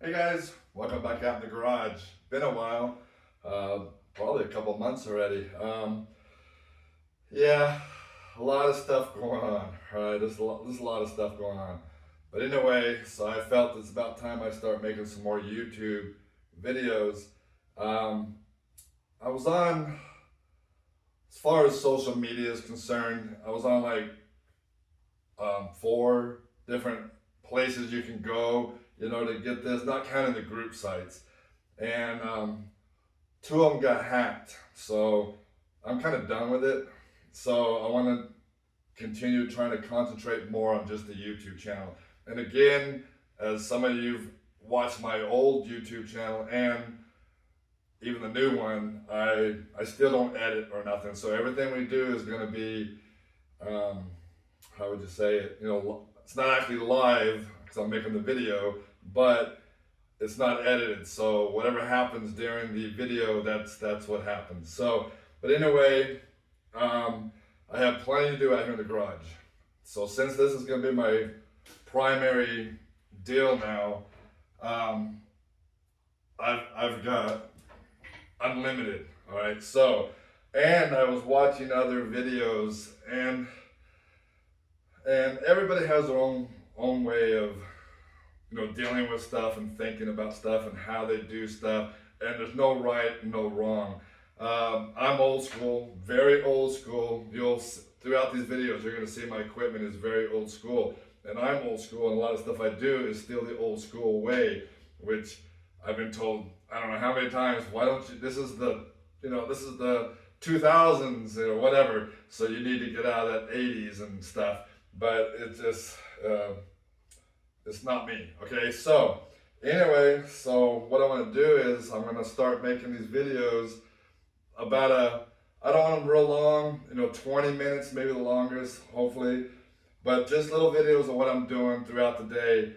Hey guys, welcome back out in the garage. Been a while, probably a couple months already. Yeah, a lot of stuff going on. Right, there's a lot of stuff going on. But anyway, so I felt it's about time I start making some more YouTube videos. Um, I was on, as far as social media is concerned, I was on like four different places you can go, to get this, not counting the group sites. And two of them got hacked. So I'm kind of done with it. So I want to continue trying to concentrate more on just the YouTube channel. And again, as some of you've watched my old YouTube channel and even the new one, I still don't edit or nothing. So everything we do is going to be, how would you say it? It's not actually live because I'm making the video, but it's not edited. So whatever happens during the video, that's what happens. So, but anyway, I have plenty to do out here in the garage. So since this is going to be my primary deal now, I've got unlimited. All right. So, and I was watching other videos, and everybody has their own way of dealing with stuff and thinking about stuff and how they do stuff. And there's no right, no wrong. I'm old school, very old school. Throughout these videos, you're gonna see my equipment is very old school, and I'm old school. And a lot of stuff I do is still the old school way, which I've been told I don't know how many times. Why don't you? This is the 2000s or whatever. So you need to get out of that 80s and stuff. But it just it's not me. Okay, so anyway, so what I want to do is I'm going to start making these videos about I don't want them real long, 20 minutes, maybe the longest, hopefully, but just little videos of what I'm doing throughout the day.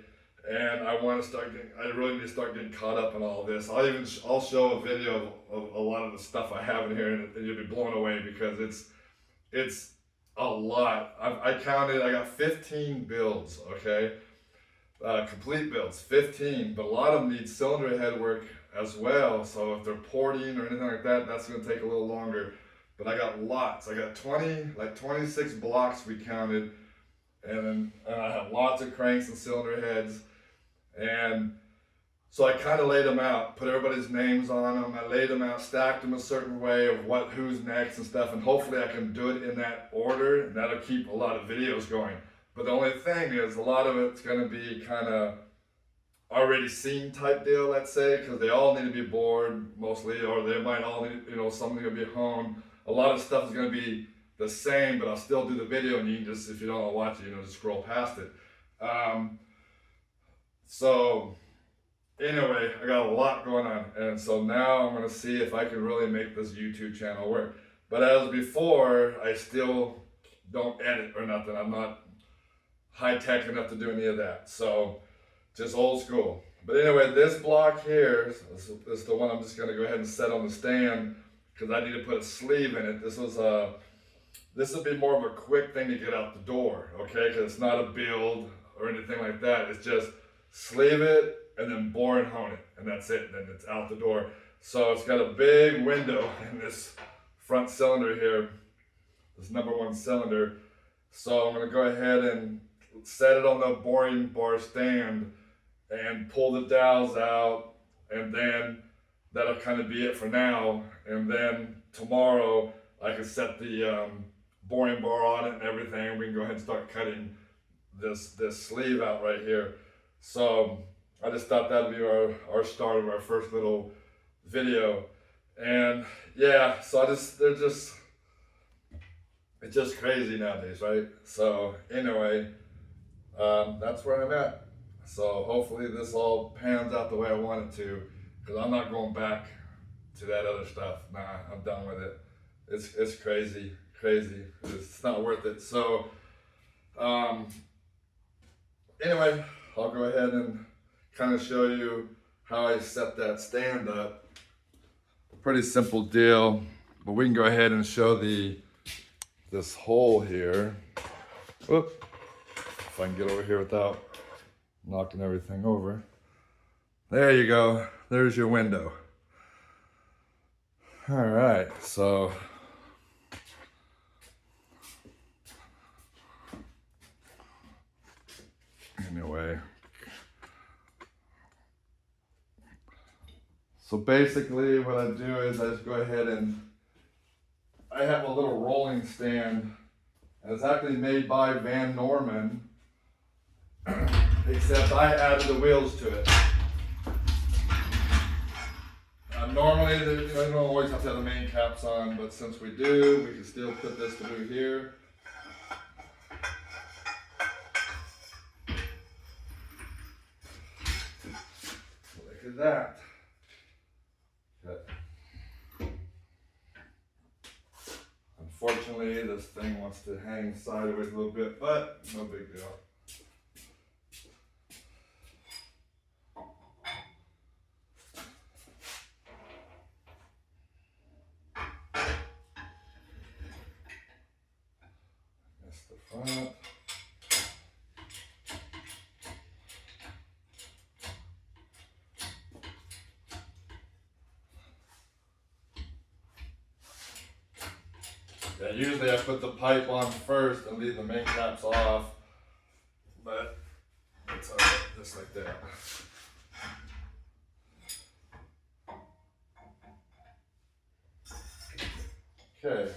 And I really need to start getting caught up in all this. I'll show a video of a lot of the stuff I have in here, and you'll be blown away because it's a lot. I counted, I got 15 builds, okay? Complete builds, 15, but a lot of them need cylinder head work as well. So if they're porting or anything like that, that's going to take a little longer. But I got lots. I got 26 blocks we counted, and I have lots of cranks and cylinder heads. And so I kind of laid them out, put everybody's names on them. I laid them out, stacked them a certain way of who's next and stuff. And hopefully I can do it in that order, and that'll keep a lot of videos going. But the only thing is, a lot of it's going to be kind of already seen type deal, let's say, because they all need to be bored mostly, or they might all need, something to be honed. A lot of stuff is going to be the same, but I'll still do the video, and you can just, if you don't want to watch it, just scroll past it. So anyway, I got a lot going on, and so now I'm going to see if I can really make this YouTube channel work. But as before, I still don't edit or nothing. I'm not high-tech enough to do any of that, so just old school. But anyway, this block here is the one I'm just going to go ahead and set on the stand because I need to put a sleeve in it. This would be more of a quick thing to get out the door, okay? Because it's not a build or anything like that. It's just sleeve it and then bore and hone it, and that's it. Then it's out the door. So it's got a big window in this front cylinder here, this number one cylinder. So I'm going to go ahead and set it on the boring bar stand and pull the dowels out, and then that'll kind of be it for now. And then tomorrow I can set the boring bar on it and everything. We can go ahead and start cutting this sleeve out right here. So I just thought that'd be our start of our first little video. And yeah, so it's just crazy nowadays, right? So anyway, that's where I'm at. So hopefully this all pans out the way I want it to, because I'm not going back to that other stuff. Nah, I'm done with it. It's crazy. It's not worth it. So anyway, I'll go ahead and kind of show you how I set that stand up. Pretty simple deal, but we can go ahead and show this hole here. Whoop. If I can get over here without knocking everything over. There you go. There's your window. All right, so anyway. So basically what I do is I just go ahead and I have a little rolling stand. And it's actually made by Van Norman, except I added the wheels to it. Normally, you don't always have to have the main caps on, but since we do, we can still put this through here. Look at that. Okay. Unfortunately, this thing wants to hang sideways a little bit, but no big deal. That's the front. Yeah, usually I put the pipe on first and leave the main caps off, but it's alright, just like that. Okay.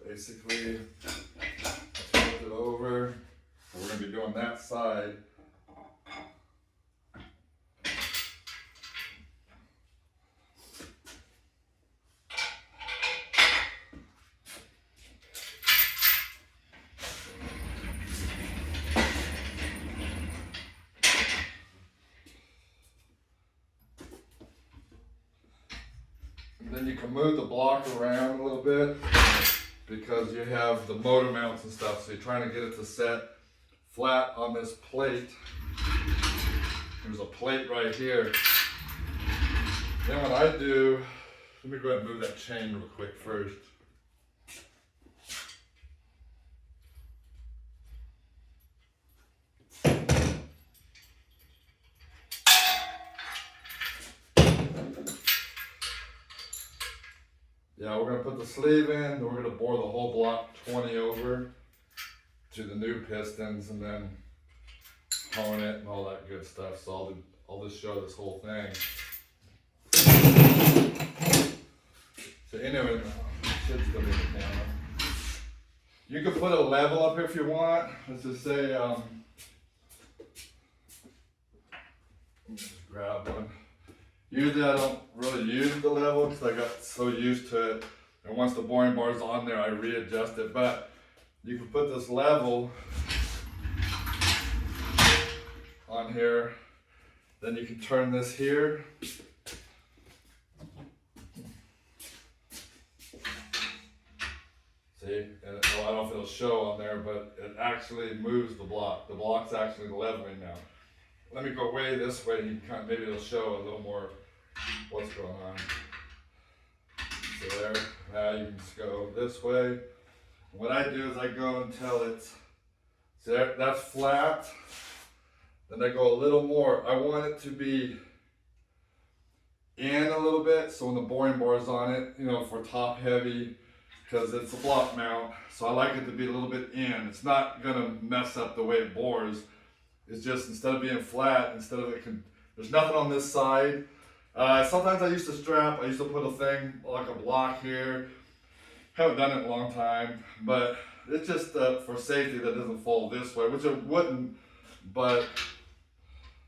Basically, I flip it over. So we're going to be doing that side. And then you can move the block around a little bit because you have the motor mounts and stuff. So you're trying to get it to set flat on this plate. There's a plate right here. Then what I do, let me go ahead and move that chain real quick first. Yeah, we're going to put the sleeve in, then we're going to bore the whole block 20 over to the new pistons and then hone it and all that good stuff. So I'll just show this whole thing. So anyway, should still be in the camera. You can put a level up here if you want. Let's just say, let me just grab one. Usually I don't really use the level because I got so used to it. And once the boring bar is on there, I readjust it. But you can put this level on here. Then you can turn this here. See, and well, I don't know if it'll show on there, but it actually moves the block. The block's actually leveling now. Let me go way this way, and you can maybe it'll show a little more what's going on. So there, now you can just go this way. What I do is I go until it's, see there, that's flat. Then I go a little more. I want it to be in a little bit, so when the boring bar is on it, you know, for top heavy, because it's a block mount, so I like it to be a little bit in. It's not gonna mess up the way it bores. It's just instead of being flat, instead of there's nothing on this side. Sometimes I used to strap, I used to put a thing like a block here. Haven't done it in a long time, but it's just for safety that it doesn't fall this way, which it wouldn't, but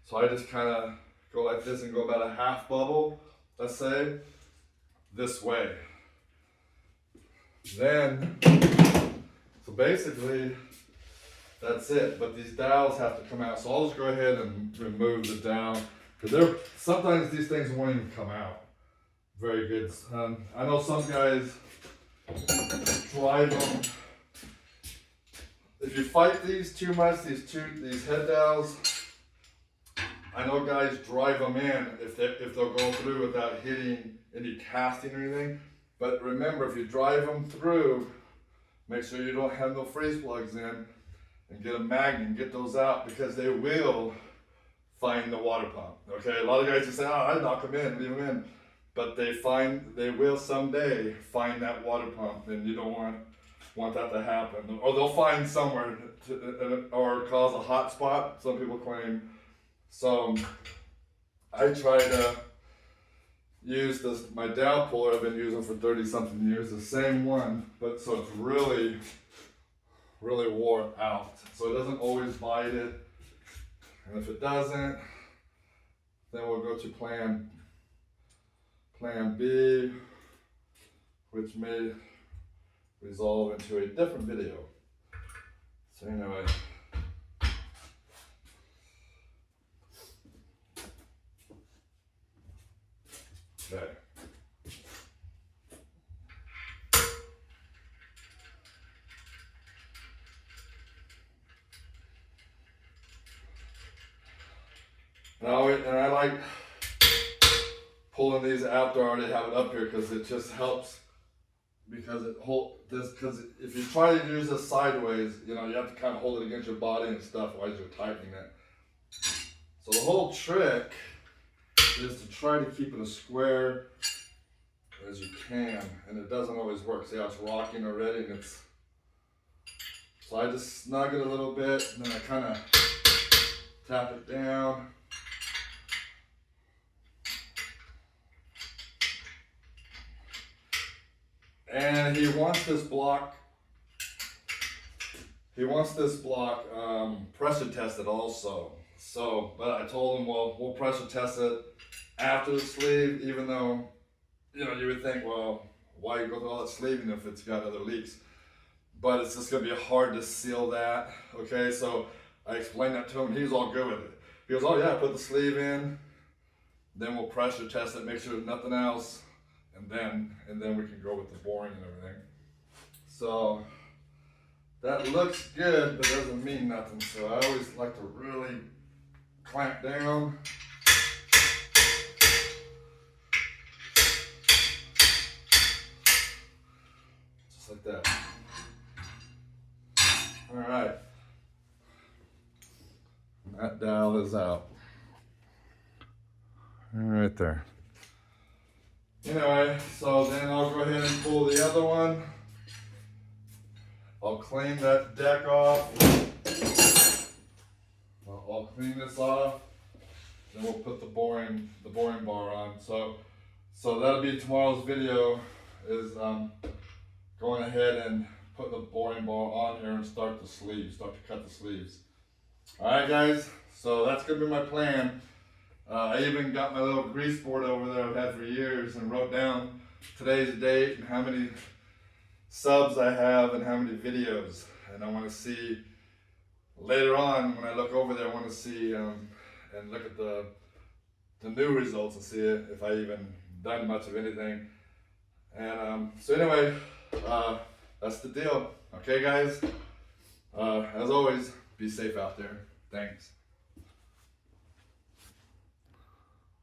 so I just kind of go like this and go about a half bubble, let's say, this way. Then, so basically, that's it. But these dowels have to come out. So I'll just go ahead and remove the dowel. Because sometimes these things won't even come out very good. I know some guys drive them. If you fight these too much, these head dowels, I know guys drive them in if they'll go through without hitting any casting or anything. But remember, if you drive them through, make sure you don't have no freeze plugs in. and get a magnet and get those out, because they will find the water pump. Okay, a lot of guys just say, oh, I knock them in, leave them in. But they will someday find that water pump, and you don't want that to happen. Or they'll find somewhere or cause a hot spot, some people claim. So I try to use my dowel puller I've been using for 30 something years, the same one, but so it's really wore out. So it doesn't always bite it. And if it doesn't, then we'll go to plan B, which may resolve into a different video. So anyway. Okay. And I like pulling these out there. I already have it up here because it just helps, because because if you try to use this sideways, you have to kind of hold it against your body and stuff while you're tightening it. So the whole trick is to try to keep it as square as you can, and it doesn't always work. See how it's rocking already, and so I just snug it a little bit, and then I kind of tap it down. And he wants this block pressure tested also. So, but I told him, well, we'll pressure test it after the sleeve, even though, you would think, well, why go through all that sleeving if it's got other leaks? But it's just gonna be hard to seal that, okay? So I explained that to him, he's all good with it. He goes, oh yeah, put the sleeve in, then we'll pressure test it, make sure there's nothing else, and then we can go with the boring and everything. So that looks good, but doesn't mean nothing. So I always like to really clamp down. Just like that. All right. That dowel is out. Right there. Anyway, so then I'll go ahead and pull the other one. I'll clean that deck off. I'll clean this off. Then we'll put the boring bar on. So that'll be tomorrow's video, is going ahead and put the boring bar on here and start to cut the sleeves. All right, guys. So that's gonna be my plan. I even got my little grease board over there I've had for years and wrote down today's date and how many subs I have and how many videos. And I want to see later on when I look over there, I want to see and look at the new results and see if I even done much of anything. And so anyway, that's the deal. Okay, guys. As always, be safe out there. Thanks.